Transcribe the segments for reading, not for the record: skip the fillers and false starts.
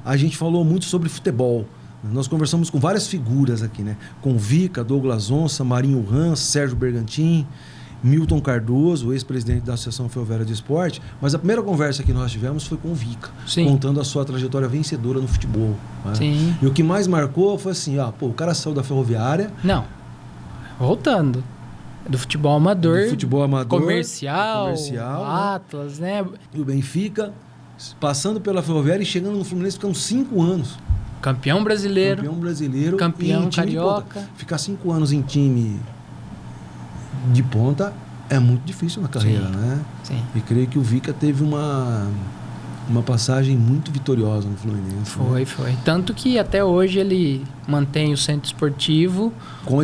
a gente falou muito sobre futebol. Nós conversamos com várias figuras aqui, né? Com Vica, Douglas Onça, Marinho Rans, Sérgio Bergantin, Milton Cardoso, ex-presidente da Associação Ferroviária de Esporte. Mas a primeira conversa que nós tivemos foi com o Vica, contando a sua trajetória vencedora no futebol. Né? Sim. E o que mais marcou foi assim, o cara saiu da Ferroviária... Não, voltando... Do futebol amador, comercial, Atlas, né? E o Benfica, passando pela Ferroviária e chegando no Fluminense, ficando 5 anos. Campeão brasileiro. Campeão carioca. Ficar 5 anos em time de ponta é muito difícil na carreira, né? Sim. E creio que o Vica teve uma passagem muito vitoriosa no Fluminense. Foi. Tanto que até hoje ele mantém o centro esportivo com a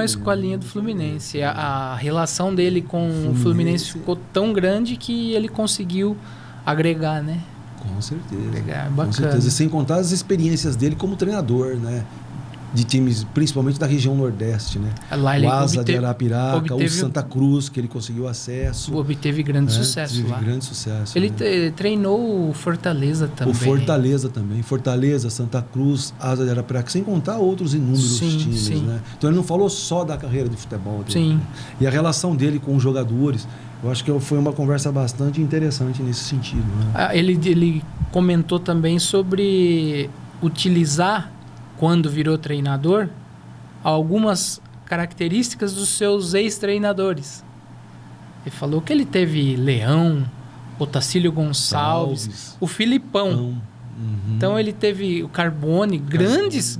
escolinha do Fluminense. A relação dele com o Fluminense ficou tão grande que ele conseguiu agregar, né? Com certeza. Bacana. Com certeza. Sem contar as experiências dele como treinador, né? De times, principalmente da região Nordeste, né? Lá ele o Asa de Arapiraca, o Santa Cruz, que ele conseguiu acesso. Obteve grande sucesso lá. Grande sucesso. Ele treinou o Fortaleza também. Fortaleza, Santa Cruz, Asa de Arapiraca, sem contar outros inúmeros times, né? Então ele não falou só da carreira de futebol dele. Sim. Né? E a relação dele com os jogadores, eu acho que foi uma conversa bastante interessante nesse sentido. Né? Ele comentou também sobre utilizar, quando virou treinador, algumas características dos seus ex-treinadores. Ele falou que ele teve Leão, Otacílio Gonçalves, o Filipão. Uhum. Então ele teve o Carbone, grandes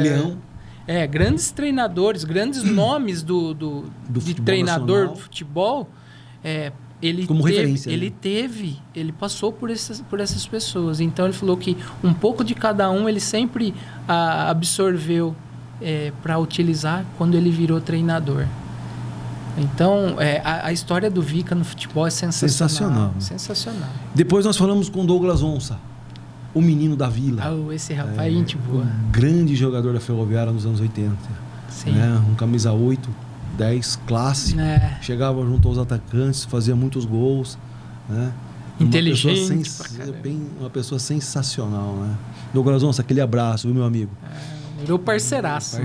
Leão. Grandes treinadores, grandes nomes de treinador nacional. De futebol. Ele passou por essas pessoas. Então ele falou que um pouco de cada um ele sempre absorveu para utilizar quando ele virou treinador. Então a história do Vica no futebol é sensacional. Depois nós falamos com Douglas Onça, o menino da Vila. Esse rapaz, gente boa. Um grande jogador da Ferroviária nos anos 80. Sim. Né? Um camisa 8, 10, classe. Chegava junto aos atacantes, fazia muitos gols. Né? Inteligente. Uma pessoa sensacional. Né? Douglas Onça, aquele abraço, viu, meu amigo? Virou parceiraço.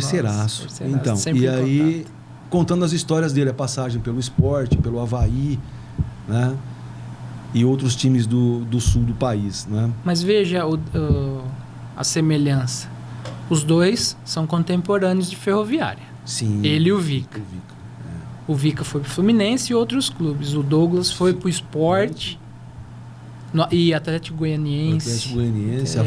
Então, e aí, contando as histórias dele, a passagem pelo Sport, pelo Avaí, né? E outros times do sul do país. Né? Mas veja a semelhança. Os dois são contemporâneos de Ferroviária. Sim. Ele e o Vica. O Vica foi pro Fluminense e outros clubes. O Douglas foi pro Sport e Atlético Goianiense.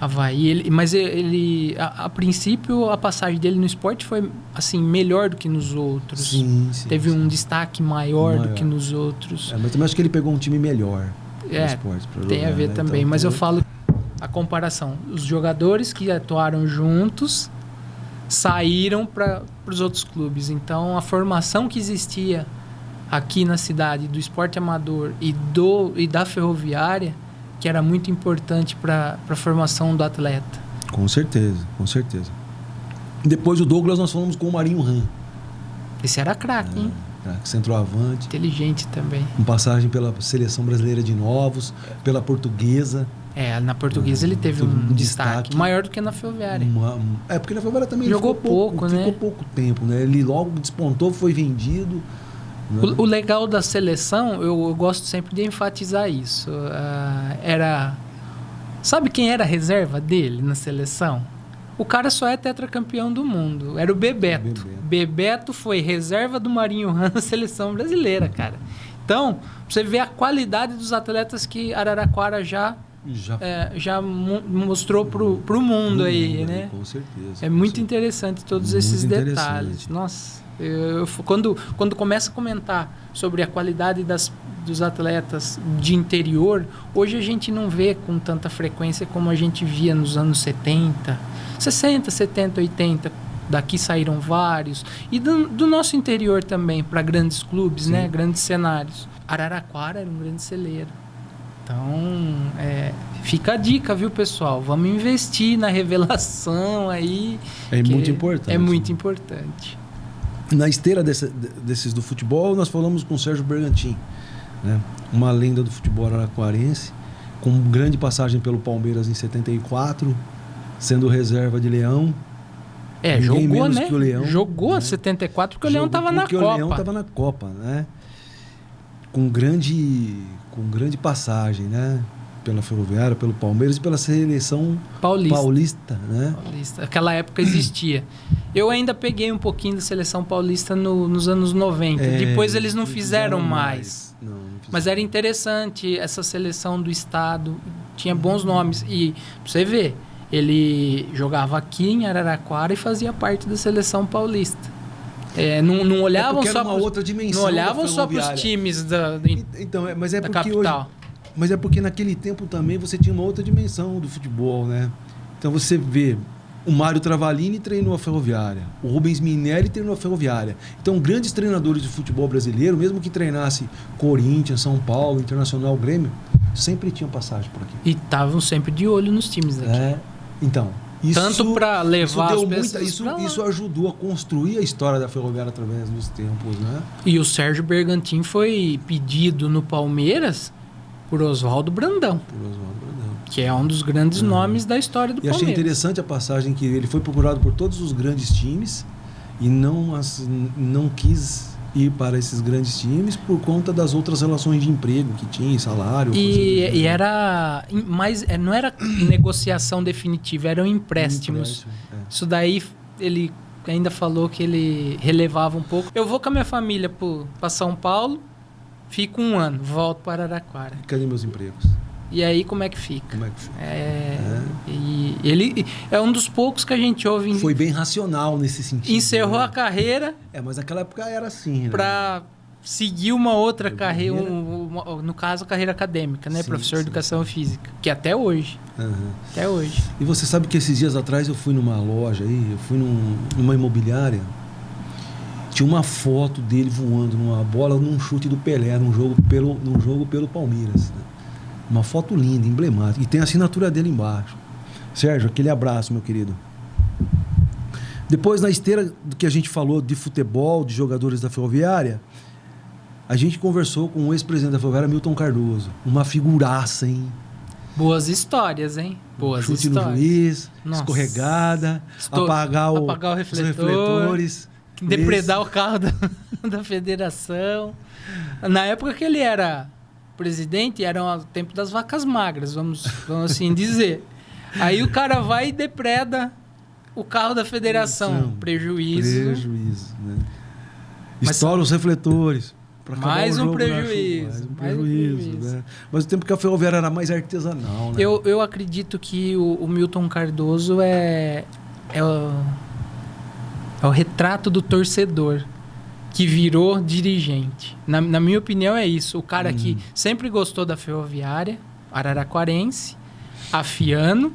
Havaí. Mas ele a princípio, a passagem dele no Sport foi assim, melhor do que nos outros. Sim, Teve um destaque maior do que nos outros. Mas também acho que ele pegou um time melhor no Sport. Tem a ver também. Então, mas eu falo a comparação. Os jogadores que atuaram juntos saíram para os outros clubes. Então, a formação que existia aqui na cidade do esporte amador e da Ferroviária, que era muito importante para a formação do atleta. Com certeza. Depois do Douglas, nós falamos com o Marinho Rans. Esse era craque, hein? Centroavante. Inteligente também. Com passagem pela Seleção Brasileira de Novos, pela Portuguesa. Na Portuguesa ele teve um destaque maior do que na Ferroviária. Porque na Ferroviária também jogou pouco, né? Ficou pouco tempo, né? Ele logo despontou, foi vendido. Né? O legal da seleção, eu gosto sempre de enfatizar isso. Sabe quem era a reserva dele na seleção? O cara só é tetracampeão do mundo. Era o Bebeto. Bebeto foi reserva do Marinho Rans na seleção brasileira, cara. Então, você vê a qualidade dos atletas que Araraquara já mostrou pro mundo aí, né? Com certeza. É muito interessante todos esses detalhes. Nossa, quando começa a comentar sobre a qualidade dos atletas de interior, hoje a gente não vê com tanta frequência como a gente via nos anos 70, 60, 70, 80. Daqui saíram vários. E do nosso interior também, para grandes clubes, né? Grandes cenários. Araraquara era um grande celeiro. Então, fica a dica, viu, pessoal? Vamos investir na revelação aí. Muito importante. É muito importante. Na esteira desses do futebol, nós falamos com o Sérgio Bergantin, né? Uma lenda do futebol araraquarense, com grande passagem pelo Palmeiras em 74, sendo reserva de Leão. Jogou, né? Que o Leão, jogou né? 74 porque o Leão estava na Copa. Porque o Leão estava na Copa, né? Com grande passagem, né? Pela Ferroviária, pelo Palmeiras e pela seleção paulista, né? Paulista. Aquela época existia. Eu ainda peguei um pouquinho da seleção paulista nos anos 90. Depois eles não fizeram mais. Não fizeram. Mas era interessante essa seleção do estado. Tinha bons nomes. E pra você ver, ele jogava aqui em Araraquara e fazia parte da seleção paulista. Não olhavam só uma outra dimensão. Não olhavam só para os times da capital. Mas é porque naquele tempo também você tinha uma outra dimensão do futebol, né? Então você vê, o Mário Travalini treinou a Ferroviária, o Rubens Minelli treinou a Ferroviária. Então grandes treinadores de futebol brasileiro, mesmo que treinasse Corinthians, São Paulo, Internacional, Grêmio, sempre tinham passagem por aqui. E estavam sempre de olho nos times daqui. Então, tanto para levar as pessoas... Isso ajudou a construir a história da Ferroviária através dos tempos, né? E o Sérgio Bergantin foi pedido no Palmeiras por Oswaldo Brandão. Que é um dos grandes nomes da história do Palmeiras. E achei interessante a passagem que ele foi procurado por todos os grandes times e não quis ir para esses grandes times por conta das outras relações de emprego que tinha, salário. E era... Mas não era negociação definitiva, eram empréstimos. Isso daí ele ainda falou que ele relevava um pouco. Eu vou com a minha família para São Paulo, fico 1 ano, volto para Araraquara. Cadê meus empregos? E aí, como é que fica? E ele é um dos poucos que a gente ouve... Foi bem racional nesse sentido. Encerrou a carreira... mas naquela época era assim, né? Para seguir uma outra carreira, no caso, a carreira acadêmica, né? Professor de Educação Física, que até hoje. Até hoje. E você sabe que esses dias atrás eu fui numa loja aí, eu fui numa imobiliária... Tinha uma foto dele voando numa bola num chute do Pelé, num jogo pelo Palmeiras. Né? Uma foto linda, emblemática. E tem a assinatura dele embaixo. Sérgio, aquele abraço, meu querido. Depois, na esteira do que a gente falou de futebol, de jogadores da Ferroviária, a gente conversou com o ex-presidente da Ferroviária, Milton Cardoso. Uma figuraça, hein? Boas histórias, hein? Boas chute histórias. No juiz, escorregada, apagar os refletores... Depredar o carro da federação. Na época que ele era presidente, era o tempo das vacas magras, vamos assim dizer. Aí o cara vai e depreda o carro da federação. Prejuízo. Né? Estoura os refletores. Mais um prejuízo. Né? Mas o tempo que a Ferroviária era mais artesanal. Né? Eu acredito que o Milton Cardoso é o retrato do torcedor que virou dirigente. Na minha opinião, é isso. O cara que sempre gostou da Ferroviária, araraquarense, afiano,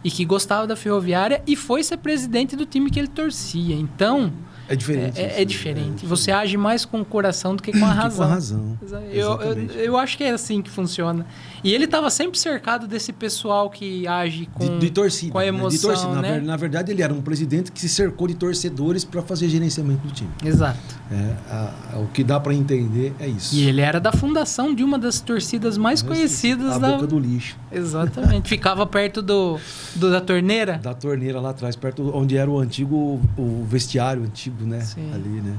e que gostava da Ferroviária e foi ser presidente do time que ele torcia. Então... É diferente. É diferente. Você age mais com o coração do que com a razão. Com a razão. Eu acho que é assim que funciona. E ele estava sempre cercado desse pessoal que age com, de torcida, com a emoção. De torcida. Né? Na verdade, ele era um presidente que se cercou de torcedores para fazer gerenciamento do time. Exato. O que dá para entender é isso. E ele era da fundação de uma das torcidas mais conhecidas da Boca do Lixo. Exatamente. Ficava perto da torneira? Da torneira lá atrás, perto onde era o vestiário antigo, né? Sim. Ali, né?